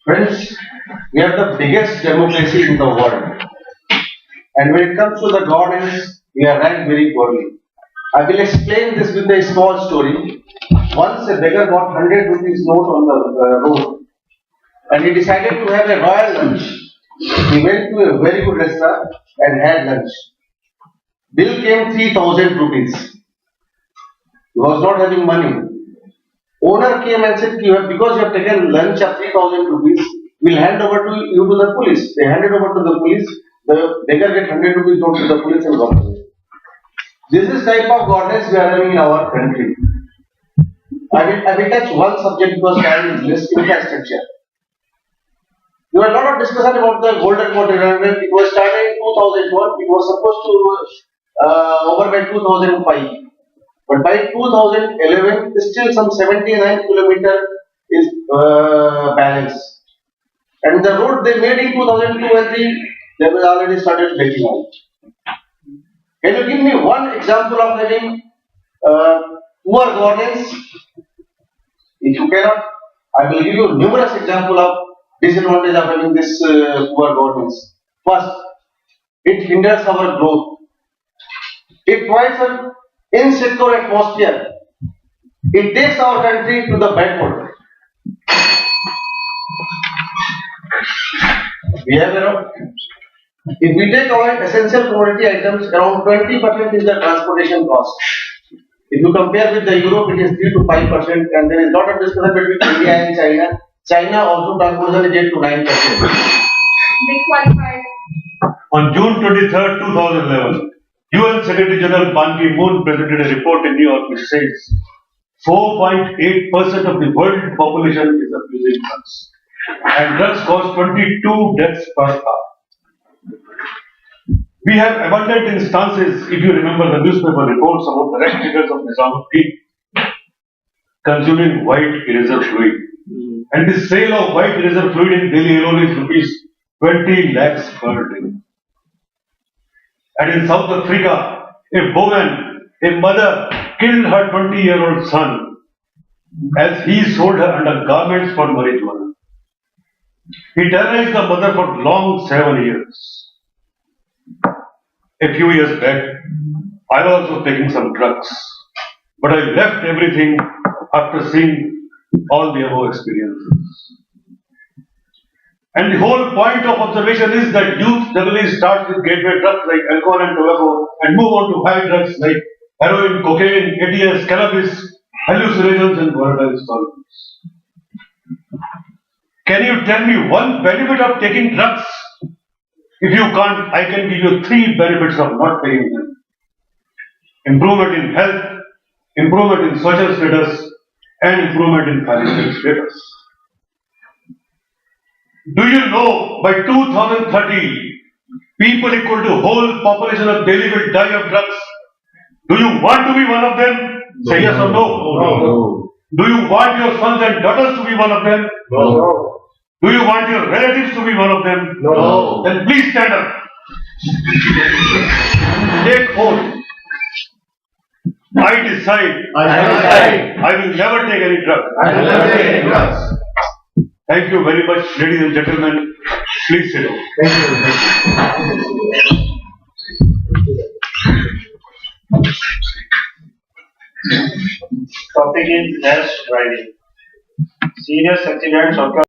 Friends, we are the biggest democracy in the world. And when it comes to the governance, we are ranked very poorly. I will explain this with a small story. Once a beggar got 100 rupees note on the road and he decided to have a royal lunch. He went to a very good restaurant and had lunch. Bill came 3000 rupees. He was not having money. Owner came and said, because you have taken lunch of 3000 rupees, we'll hand over to you to the police. They handed over to the police. The beggar get 100 rupees note to the police and got away. This is type of governance we are having in our country. I will touch one subject because time is less: infrastructure. There was a lot of discussion about the golden quadrilateral. It was started in 2001. It was supposed to over by 2005. But by 2011, still some 79 kilometer is balanced. And the road they made in 2002 and 3, they were already started breaking out. Can you give me one example of having poor governance? If you cannot, I will give you numerous examples of disadvantage of having this poor governance. First, it hinders our growth. It provides an insecure atmosphere. It takes our country to the backward. We have around, if we take our essential commodity items, around 20% is the transportation cost. If you compare with the Europe, it is 3 to 5%, and there is a lot of discussion between India and China. China also transportation is 8 to 9%. On June 23rd, 2011, UN Secretary General Ban Ki-moon presented a report in New York which says 4.8% of the world population is abusing drugs, and drugs cause 22 deaths per hour. We have abundant instances, if you remember the newspaper reports about the wreck figures of Nizamuddin consuming white eraser fluid. And the sale of white eraser fluid in Delhi alone is rupees 20 lakhs per day. And in South Africa, a woman, a mother, killed her 20-year-old son as he sold her undergarments for marijuana. He terrorized the mother for long 7 years. A few years back, I was also taking some drugs, but I left everything after seeing all the above experiences. And the whole point of observation is that youth generally starts with gateway drugs like alcohol and tobacco and move on to high drugs like heroin, cocaine, ADS, cannabis, hallucinogens and volatile solvents. Can you tell me one benefit of taking drugs? If you can't, I can give you 3 benefits of not taking them. Improvement in health, improvement in social status, and improvement in financial status. Do you know by 2030, people equal to whole population of Delhi will die of drugs? Do you want to be one of them? Say yes or no. No. Do you want your sons and daughters to be one of them? No. Do you want your relatives to be one of them? No. Then please stand up. Take hold. I decide. I will never take any drugs. Thank you very much, ladies and gentlemen. Please sit down. Topic is rash driving. Serious accidents occur